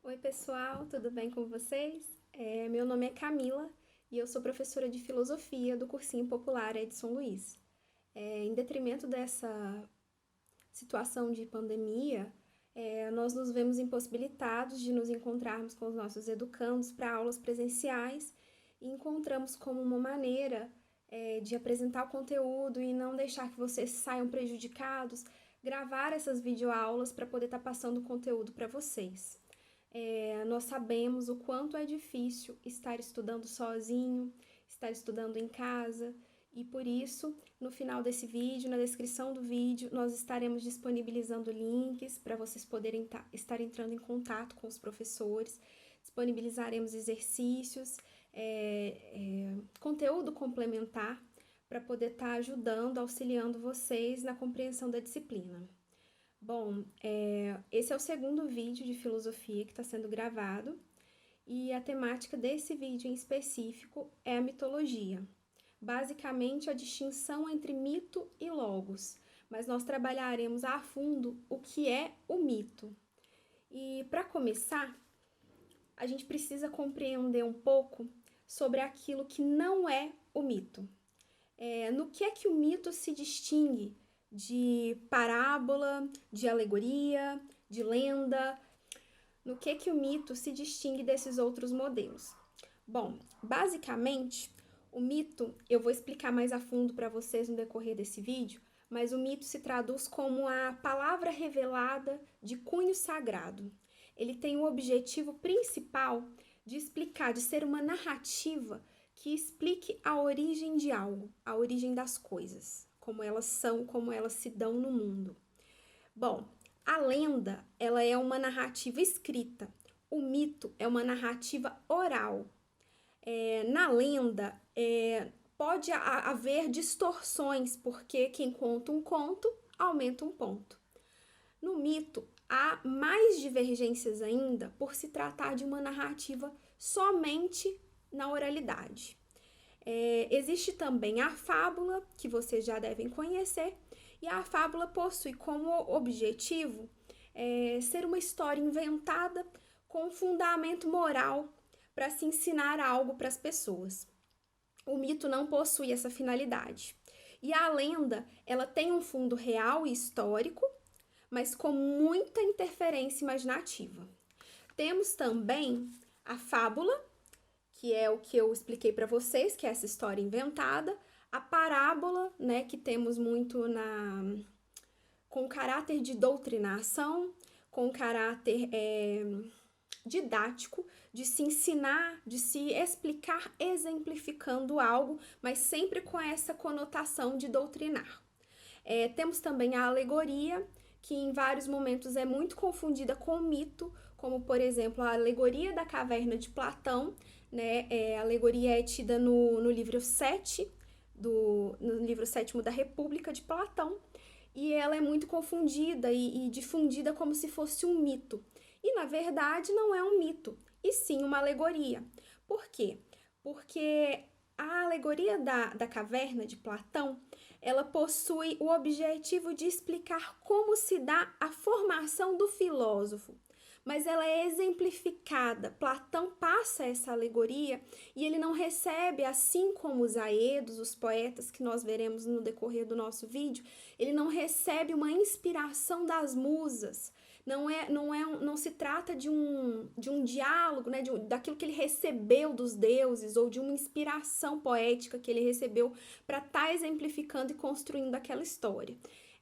Oi, pessoal, tudo bem com vocês? Meu nome é Camila e eu sou professora de filosofia do Cursinho Popular Edson Luiz. Em detrimento dessa situação de pandemia, nós nos vemos impossibilitados de nos encontrarmos com os nossos educandos para aulas presenciais e encontramos como uma maneira de apresentar o conteúdo e não deixar que vocês saiam prejudicados, gravar essas videoaulas para poder estar passando o conteúdo para vocês. Nós sabemos o quanto é difícil estar estudando sozinho, estar estudando em casa, e por isso, no final desse vídeo, na descrição do vídeo, nós estaremos disponibilizando links para vocês poderem estar entrando em contato com os professores, disponibilizaremos exercícios, conteúdo complementar para poder estar ajudando, auxiliando vocês na compreensão da disciplina. Bom, esse é o segundo vídeo de filosofia que está sendo gravado e a temática desse vídeo em específico é a mitologia. Basicamente, a distinção entre mito e logos, mas nós trabalharemos a fundo o que é o mito. E para começar, a gente precisa compreender um pouco sobre aquilo que não é o mito. No que é que o mito se distingue de parábola, de alegoria, de lenda? No que o mito se distingue desses outros modelos? Bom, basicamente, o mito, eu vou explicar mais a fundo para vocês no decorrer desse vídeo, mas o mito se traduz como a palavra revelada de cunho sagrado. Ele tem o objetivo principal de explicar, de ser uma narrativa que explique a origem de algo, a origem das coisas, como elas são, como elas se dão no mundo. Bom, a lenda, ela é uma narrativa escrita. O mito é uma narrativa oral. Na lenda, pode haver distorções, porque quem conta um conto aumenta um ponto. No mito, há mais divergências ainda por se tratar de uma narrativa somente na oralidade. Existe também a fábula, que vocês já devem conhecer, e a fábula possui como objetivo ser uma história inventada com um fundamento moral para se ensinar algo para as pessoas. O mito não possui essa finalidade. E a lenda, ela tem um fundo real e histórico, mas com muita interferência imaginativa. Temos também a fábula, que é o que eu expliquei para vocês, que é essa história inventada, a parábola, né, que temos muito com caráter de doutrinação, com caráter didático, de se ensinar, de se explicar exemplificando algo, mas sempre com essa conotação de doutrinar. Temos também a alegoria, que em vários momentos é muito confundida com o mito, como, por exemplo, a alegoria da caverna de Platão, né? A alegoria é tida no livro 7, no livro 7º da República de Platão, e ela é muito confundida e difundida como se fosse um mito. E, na verdade, não é um mito, e sim uma alegoria. Por quê? Porque a alegoria da caverna de Platão, ela possui o objetivo de explicar como se dá a formação do filósofo, mas ela é exemplificada. Platão passa essa alegoria e ele não recebe, assim como os aedos, os poetas que nós veremos no decorrer do nosso vídeo, ele não recebe uma inspiração das musas. Não se trata de um diálogo, né, daquilo que ele recebeu dos deuses ou de uma inspiração poética que ele recebeu para estar exemplificando e construindo aquela história.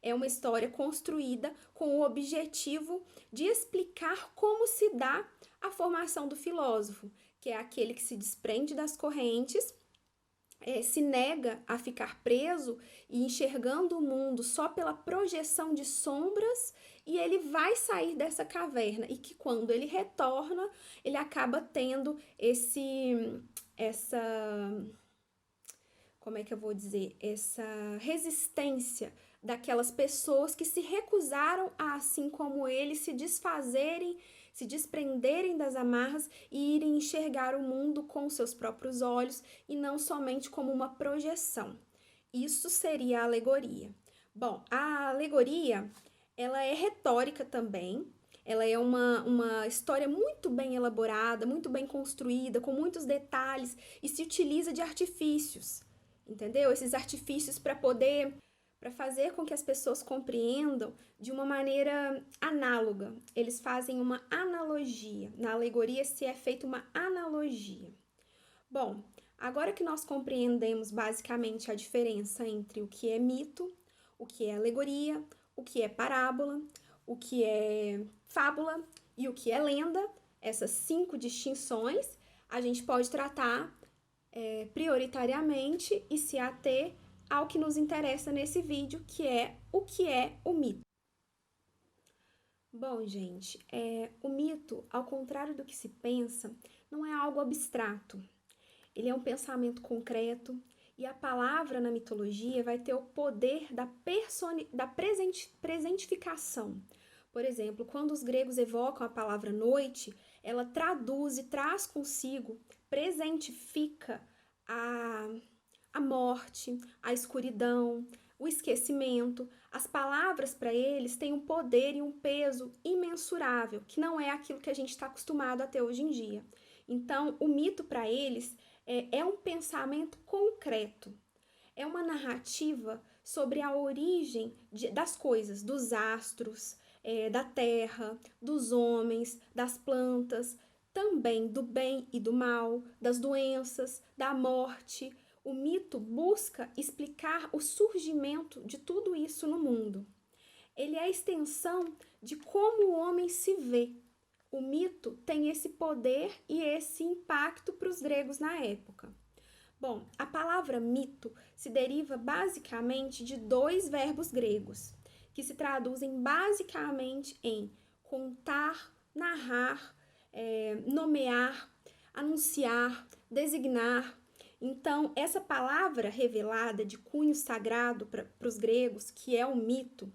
É uma história construída com o objetivo de explicar como se dá a formação do filósofo, que é aquele que se desprende das correntes, se nega a ficar preso e enxergando o mundo só pela projeção de sombras, e ele vai sair dessa caverna, e que quando ele retorna, ele acaba tendo essa resistência daquelas pessoas que se recusaram a, assim como ele, se desfazerem, se desprenderem das amarras e irem enxergar o mundo com seus próprios olhos e não somente como uma projeção. Isso seria a alegoria. Bom, a alegoria, ela é retórica também, Ela é uma história muito bem elaborada, muito bem construída, com muitos detalhes e se utiliza de artifícios, entendeu? Esses artifícios para fazer com que as pessoas compreendam de uma maneira análoga. Eles fazem uma analogia. Na alegoria se é feita uma analogia. Bom, agora que nós compreendemos basicamente a diferença entre o que é mito, o que é alegoria, o que é parábola, o que é fábula e o que é lenda, essas 5 distinções, a gente pode tratar prioritariamente e se ater ao que nos interessa nesse vídeo, que é o mito. Bom, gente, o mito, ao contrário do que se pensa, não é algo abstrato. Ele é um pensamento concreto e a palavra na mitologia vai ter o poder da presentificação. Por exemplo, quando os gregos evocam a palavra noite, ela traduz e traz consigo, presentifica a morte, a escuridão, o esquecimento. As palavras para eles têm um poder e um peso imensurável, que não é aquilo que a gente está acostumado até hoje em dia. Então, o mito para eles é um pensamento concreto, é uma narrativa sobre a origem das coisas, dos astros, da terra, dos homens, das plantas, também do bem e do mal, das doenças, da morte. O mito busca explicar o surgimento de tudo isso no mundo. Ele é a extensão de como o homem se vê. O mito tem esse poder e esse impacto para os gregos na época. Bom, a palavra mito se deriva basicamente de 2 verbos gregos, que se traduzem basicamente em contar, narrar, nomear, anunciar, designar. Então, essa palavra revelada de cunho sagrado para os gregos, que é o mito,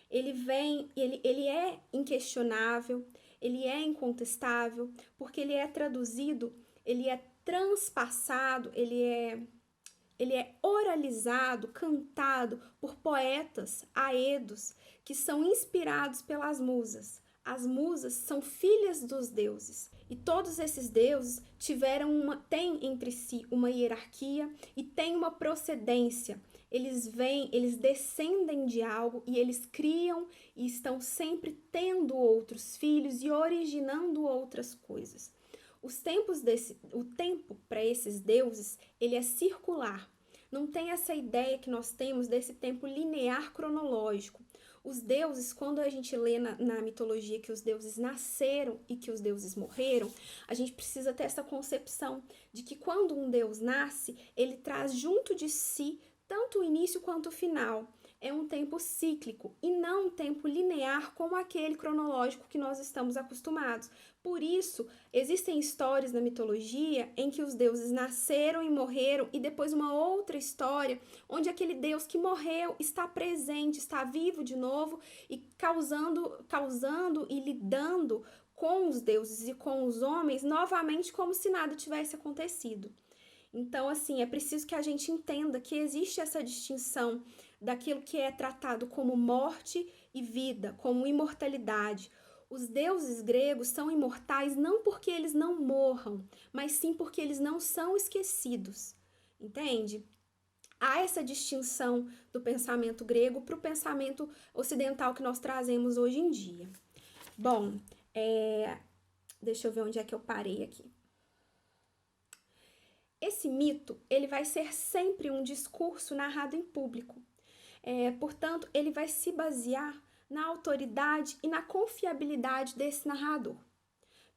ele é inquestionável, ele é incontestável, porque ele é traduzido, ele é transpassado, ele é oralizado, cantado por poetas aedos que são inspirados pelas musas. As musas são filhas dos deuses e todos esses deuses têm entre si uma hierarquia e têm uma procedência. Eles descendem de algo e eles criam e estão sempre tendo outros filhos e originando outras coisas. O tempo para esses deuses, ele é circular. Não tem essa ideia que nós temos desse tempo linear cronológico. Os deuses, quando a gente lê na mitologia que os deuses nasceram e que os deuses morreram, a gente precisa ter essa concepção de que quando um deus nasce, ele traz junto de si tanto o início quanto o final. É um tempo cíclico e não um tempo linear como aquele cronológico que nós estamos acostumados. Por isso, existem histórias na mitologia em que os deuses nasceram e morreram e depois uma outra história onde aquele deus que morreu está presente, está vivo de novo e causando e lidando com os deuses e com os homens novamente como se nada tivesse acontecido. Então, assim, é preciso que a gente entenda que existe essa distinção daquilo que é tratado como morte e vida, como imortalidade. Os deuses gregos são imortais não porque eles não morram, mas sim porque eles não são esquecidos, entende? Há essa distinção do pensamento grego para o pensamento ocidental que nós trazemos hoje em dia. Bom, deixa eu ver onde é que eu parei aqui. Esse mito, ele vai ser sempre um discurso narrado em público. Portanto, ele vai se basear na autoridade e na confiabilidade desse narrador. O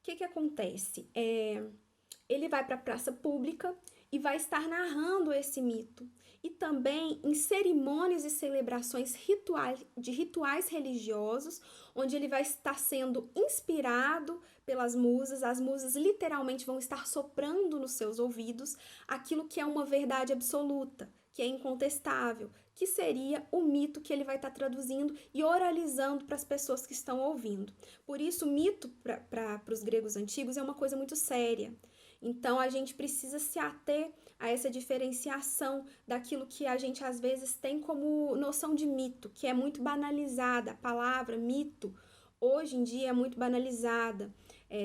que acontece? Ele vai para a praça pública e vai estar narrando esse mito. E também em cerimônias e celebrações rituais religiosos, onde ele vai estar sendo inspirado pelas musas. As musas literalmente vão estar soprando nos seus ouvidos aquilo que é uma verdade absoluta, que é incontestável, que seria o mito que ele vai estar traduzindo e oralizando para as pessoas que estão ouvindo. Por isso, o mito para os gregos antigos é uma coisa muito séria. Então, a gente precisa se ater a essa diferenciação daquilo que a gente às vezes tem como noção de mito, que é muito banalizada, a palavra mito, hoje em dia é muito banalizada,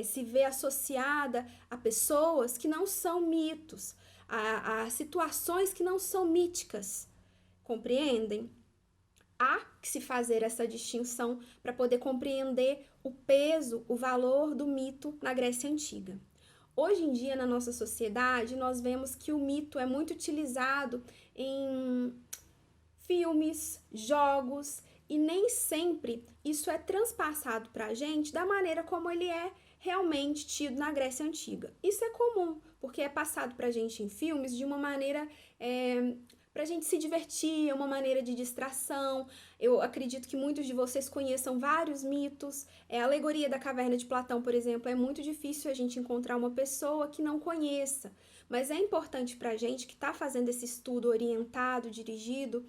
se vê associada a pessoas que não são mitos, a situações que não são míticas, compreendem? Há que se fazer essa distinção para poder compreender o peso, o valor do mito na Grécia Antiga. Hoje em dia, na nossa sociedade, nós vemos que o mito é muito utilizado em filmes, jogos, e nem sempre isso é transpassado para a gente da maneira como ele é realmente tido na Grécia Antiga. Isso é comum, porque é passado para a gente em filmes de uma maneira para a gente se divertir, é uma maneira de distração. Eu acredito que muitos de vocês conheçam vários mitos. A alegoria da caverna de Platão, por exemplo, é muito difícil a gente encontrar uma pessoa que não conheça. Mas é importante para a gente que está fazendo esse estudo orientado, dirigido,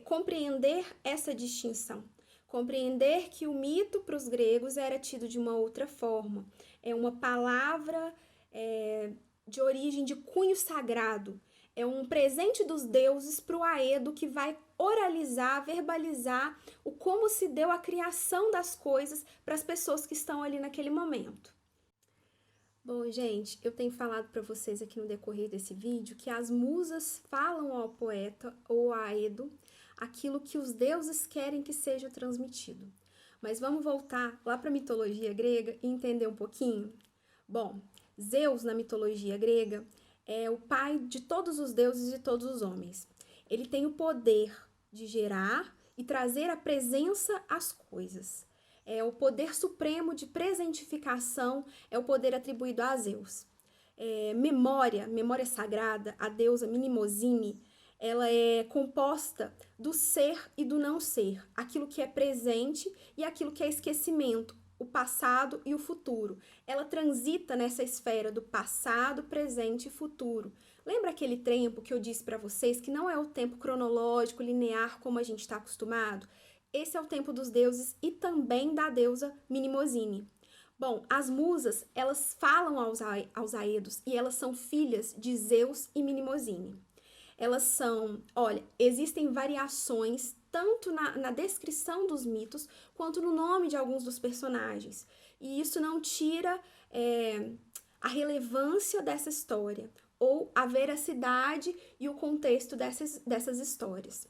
compreender essa distinção. Compreender que o mito para os gregos era tido de uma outra forma. É uma palavra de origem de cunho sagrado. É um presente dos deuses para o Aedo que vai oralizar, verbalizar o como se deu a criação das coisas para as pessoas que estão ali naquele momento. Bom, gente, eu tenho falado para vocês aqui no decorrer desse vídeo que as musas falam ao poeta ou a Aedo aquilo que os deuses querem que seja transmitido. Mas vamos voltar lá para a mitologia grega e entender um pouquinho? Bom, Zeus na mitologia grega é o pai de todos os deuses e de todos os homens. Ele tem o poder de gerar e trazer a presença às coisas. É o poder supremo de presentificação, é o poder atribuído a Zeus. Memória sagrada, a deusa Mnemosyne, ela é composta do ser e do não ser, aquilo que é presente e aquilo que é esquecimento, o passado e o futuro. Ela transita nessa esfera do passado, presente e futuro. Lembra aquele tempo que eu disse para vocês que não é o tempo cronológico, linear, como a gente está acostumado? Esse é o tempo dos deuses e também da deusa Mnemosyne. Bom, as musas, elas falam aos Aedos e elas são filhas de Zeus e Mnemosyne. Elas são, olha, existem variações tanto na descrição dos mitos quanto no nome de alguns dos personagens. E isso não tira a relevância dessa história ou a veracidade e o contexto dessas histórias.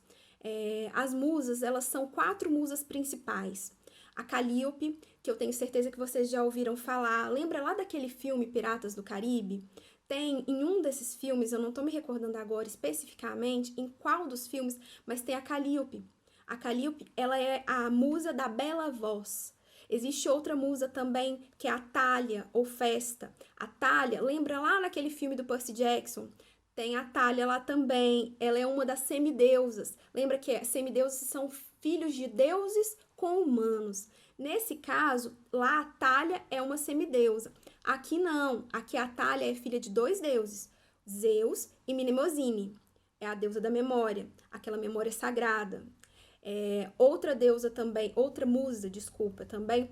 As musas, elas são 4 musas principais. A Calíope, que eu tenho certeza que vocês já ouviram falar. Lembra lá daquele filme Piratas do Caribe? Tem em um desses filmes, eu não tô me recordando agora especificamente em qual dos filmes, mas tem a Calíope. A Calíope, ela é a musa da bela voz. Existe outra musa também, que é a Thália, ou Festa. A Thália, lembra lá naquele filme do Percy Jackson? Tem a Thália lá também, ela é uma das semideusas. Lembra que semideuses são filhos de deuses com humanos. Nesse caso, lá a Thália é uma semideusa. Aqui não, aqui a Thália é filha de 2 deuses, Zeus e Mnemosyne. É a deusa da memória, aquela memória sagrada. Outra deusa também, outra musa, desculpa, também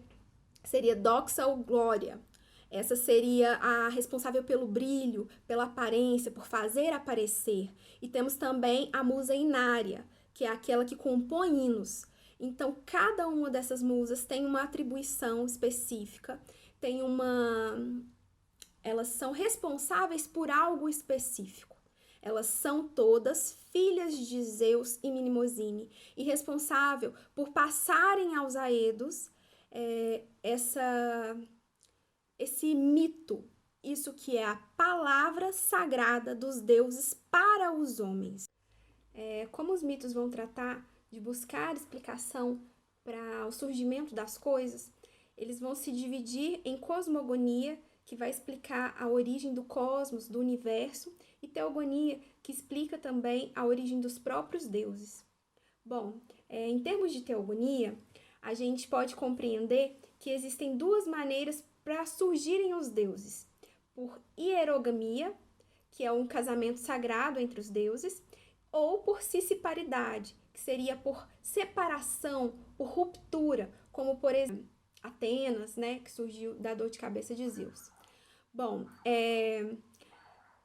seria Doxa ou Glória. Essa seria a responsável pelo brilho, pela aparência, por fazer aparecer. E temos também a musa Inária, que é aquela que compõe hinos. Então, cada uma dessas musas tem uma atribuição específica, elas são responsáveis por algo específico. Elas são todas filhas de Zeus e Mnemosyne e responsável por passarem aos Aedos esse mito, isso que é a palavra sagrada dos deuses para os homens. Como os mitos vão tratar de buscar explicação para o surgimento das coisas, eles vão se dividir em cosmogonia, que vai explicar a origem do cosmos, do universo, e teogonia, que explica também a origem dos próprios deuses. Bom, em termos de teogonia, a gente pode compreender que existem 2 maneiras para surgirem os deuses: por hierogamia, que é um casamento sagrado entre os deuses, ou por cisparidade, que seria por separação, por ruptura, como por exemplo Atenas, né, que surgiu da dor de cabeça de Zeus. Bom,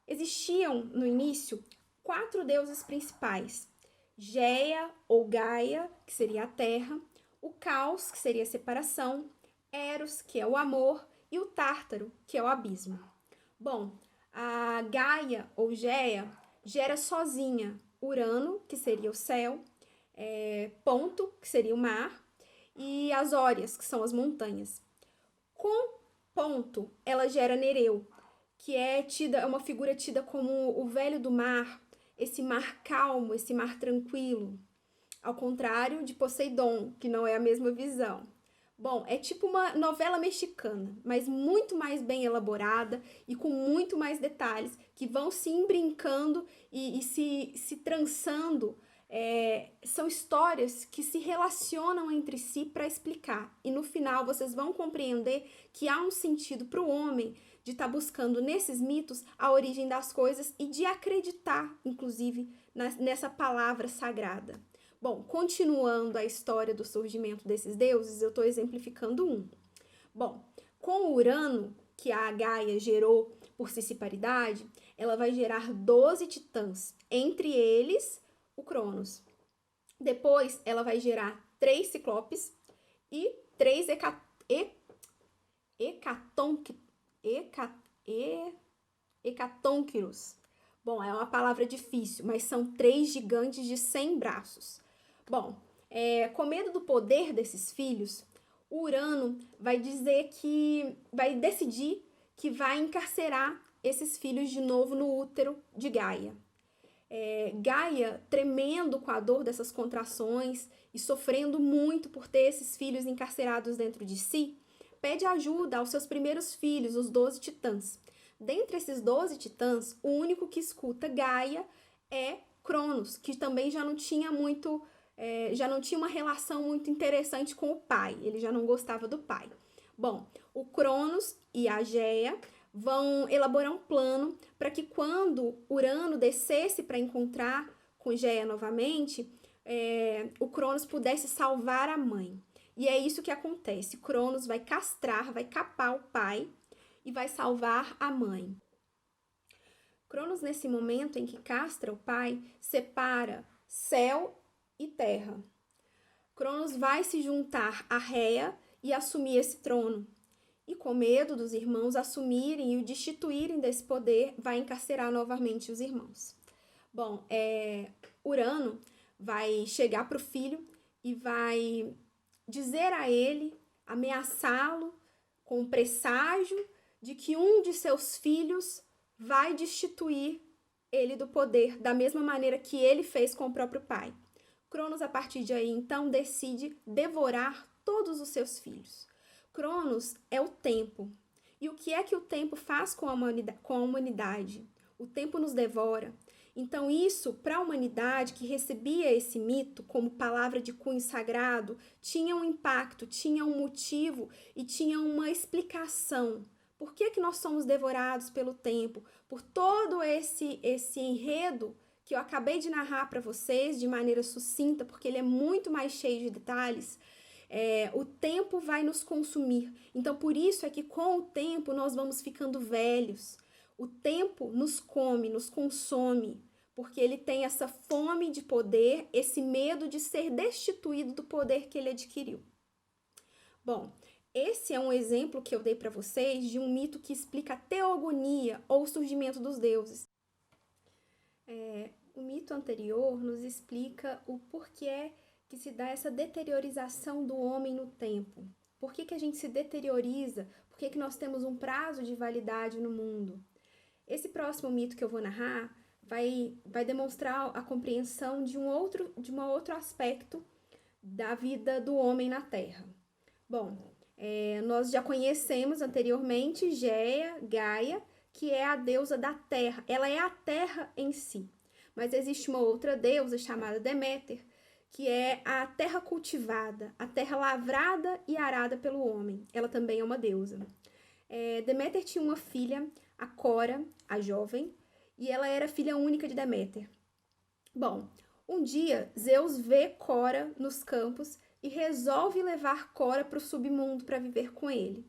existiam no início 4 deuses principais: Géia ou Gaia, que seria a terra, o Caos, que seria a separação, Eros, que é o amor, e o Tártaro, que é o abismo. Bom, a Gaia ou Géia gera sozinha Urano, que seria o céu, Ponto, que seria o mar, e as Órias, que são as montanhas. Com Ponto, ela gera Nereu, que é uma figura tida como o velho do mar, esse mar calmo, esse mar tranquilo, ao contrário de Poseidon, que não é a mesma visão. Bom, é tipo uma novela mexicana, mas muito mais bem elaborada e com muito mais detalhes que vão se imbrincando e se trançando. São histórias que se relacionam entre si para explicar. E no final vocês vão compreender que há um sentido para o homem de estar buscando nesses mitos a origem das coisas e de acreditar, inclusive, nessa palavra sagrada. Bom, continuando a história do surgimento desses deuses, eu estou exemplificando um. Bom, com o Urano, que a Gaia gerou por Siciparidade, ela vai gerar 12 titãs, entre eles o Cronos. Depois, ela vai gerar 3 ciclopes e 3 hecatônquiros. Bom, é uma palavra difícil, mas são 3 gigantes de 100 braços. Bom, com medo do poder desses filhos, o Urano vai decidir que vai encarcerar esses filhos de novo no útero de Gaia. Gaia, tremendo com a dor dessas contrações e sofrendo muito por ter esses filhos encarcerados dentro de si, pede ajuda aos seus primeiros filhos, os 12 titãs. Dentre esses 12 titãs, o único que escuta Gaia é Cronos, que também já não tinha uma relação muito interessante com o pai, ele já não gostava do pai. Bom, o Cronos e a Géia vão elaborar um plano para que quando Urano descesse para encontrar com Géia novamente, o Cronos pudesse salvar a mãe. E é isso que acontece. Cronos vai castrar, vai capar o pai e vai salvar a mãe. Cronos, nesse momento em que castra o pai, separa céu e terra. Cronos vai se juntar a Réia e assumir esse trono. E com medo dos irmãos assumirem e o destituírem desse poder, vai encarcerar novamente os irmãos. Bom, Urano vai chegar para o filho e vai dizer a ele, ameaçá-lo com o presságio de que um de seus filhos vai destituir ele do poder, da mesma maneira que ele fez com o próprio pai. Cronos, a partir de aí, então, decide devorar todos os seus filhos. Cronos é o tempo. E o que é que o tempo faz com a humanidade? O tempo nos devora. Então, isso, para a humanidade que recebia esse mito como palavra de cunho sagrado, tinha um impacto, tinha um motivo e tinha uma explicação. Por que nós somos devorados pelo tempo? Por todo esse enredo que eu acabei de narrar para vocês de maneira sucinta, porque ele é muito mais cheio de detalhes. O tempo vai nos consumir. Então, por isso é que com o tempo nós vamos ficando velhos. O tempo nos come, nos consome, porque ele tem essa fome de poder, esse medo de ser destituído do poder que ele adquiriu. Bom, esse é um exemplo que eu dei para vocês de um mito que explica a teogonia ou o surgimento dos deuses. O mito anterior nos explica o porquê que se dá essa deteriorização do homem no tempo. Por que a gente se deterioriza? Por que nós temos um prazo de validade no mundo? Esse próximo mito que eu vou narrar vai demonstrar a compreensão de um outro aspecto da vida do homem na Terra. Bom, nós já conhecemos anteriormente Géia, Gaia, que é a deusa da terra. Ela é a terra em si. Mas existe uma outra deusa chamada Deméter, que é a terra cultivada, a terra lavrada e arada pelo homem. Ela também é uma deusa. Deméter tinha uma filha, a Cora, a jovem, e ela era filha única de Deméter. Bom, um dia Zeus vê Cora nos campos e resolve levar Cora para o submundo para viver com ele.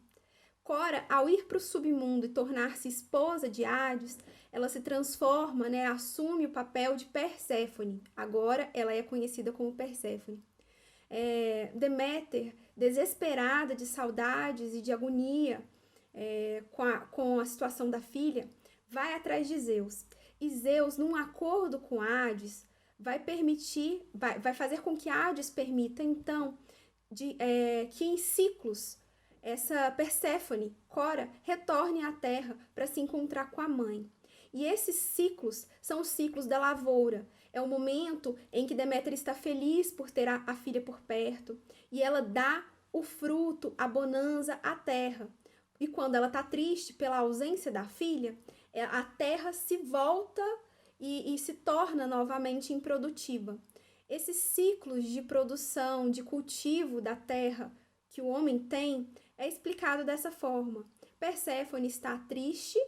Cora, ao ir para o submundo e tornar-se esposa de Hades, ela se transforma, assume o papel de Perséfone. Agora ela é conhecida como Perséfone. Deméter, desesperada de saudades e de agonia com a situação da filha, vai atrás de Zeus. E Zeus, num acordo com Hades, vai fazer com que Hades permita, então, que em ciclos essa Perséfone, Cora, retorne à Terra para se encontrar com a mãe. E esses ciclos são os ciclos da lavoura. É o momento em que Deméter está feliz por ter a filha por perto e ela dá o fruto, a bonança à terra. E quando ela está triste pela ausência da filha, a terra se volta e se torna novamente improdutiva. Esses ciclos de produção, de cultivo da terra que o homem tem, é explicado dessa forma. Perséfone está triste,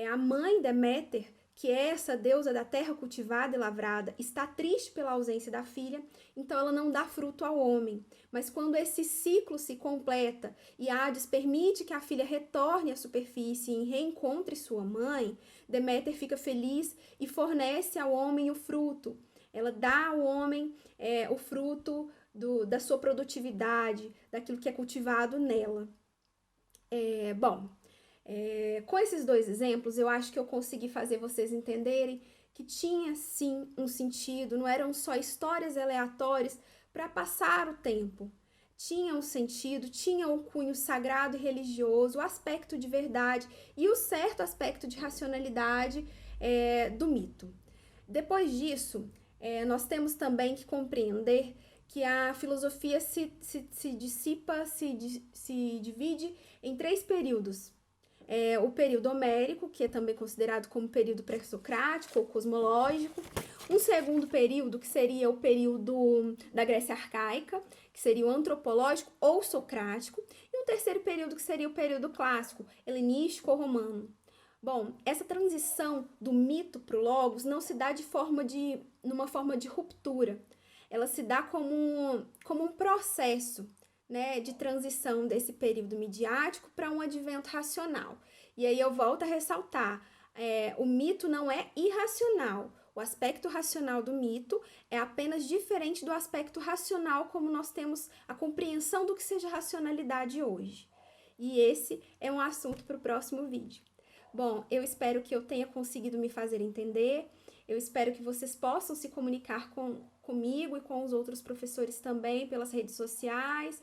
a mãe Deméter, que é essa deusa da terra cultivada e lavrada, está triste pela ausência da filha, então ela não dá fruto ao homem. Mas quando esse ciclo se completa e Hades permite que a filha retorne à superfície e reencontre sua mãe, Deméter fica feliz e fornece ao homem o fruto. Ela dá ao homem o fruto da sua produtividade, daquilo que é cultivado nela. Com esses dois exemplos, eu acho que eu consegui fazer vocês entenderem que tinha sim um sentido, não eram só histórias aleatórias para passar o tempo. Tinha um sentido, tinha um cunho sagrado e religioso, o aspecto de verdade e o certo aspecto de racionalidade do mito. Depois disso, nós temos também que compreender que a filosofia se divide em 3 períodos. O período homérico, que é também considerado como período pré-socrático ou cosmológico. Um segundo período, que seria o período da Grécia Arcaica, que seria o antropológico ou socrático. E um terceiro período, que seria o período clássico, helenístico ou romano. Bom, essa transição do mito para o logos não se dá numa forma de ruptura. Ela se dá como um processo, né, de transição desse período midiático para um advento racional. E aí eu volto a ressaltar, o mito não é irracional. O aspecto racional do mito é apenas diferente do aspecto racional como nós temos a compreensão do que seja racionalidade hoje. E esse é um assunto para o próximo vídeo. Bom, eu espero que eu tenha conseguido me fazer entender, eu espero que vocês possam se comunicar comigo e com os outros professores também pelas redes sociais,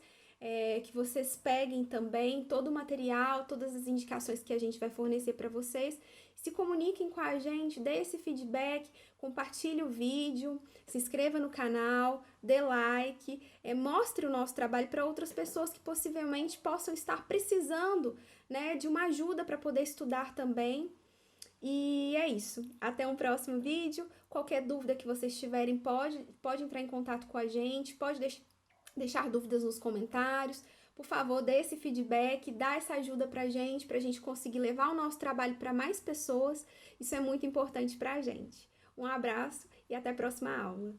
que vocês peguem também todo o material, todas as indicações que a gente vai fornecer para vocês, se comuniquem com a gente, dê esse feedback, compartilhe o vídeo, se inscreva no canal, dê like, mostre o nosso trabalho para outras pessoas que possivelmente possam estar precisando, né, de uma ajuda para poder estudar também. E é isso. Até um próximo vídeo. Qualquer dúvida que vocês tiverem, pode entrar em contato com a gente, pode deixar dúvidas nos comentários. Por favor, dê esse feedback, dá essa ajuda pra gente conseguir levar o nosso trabalho para mais pessoas. Isso é muito importante pra gente. Um abraço e até a próxima aula.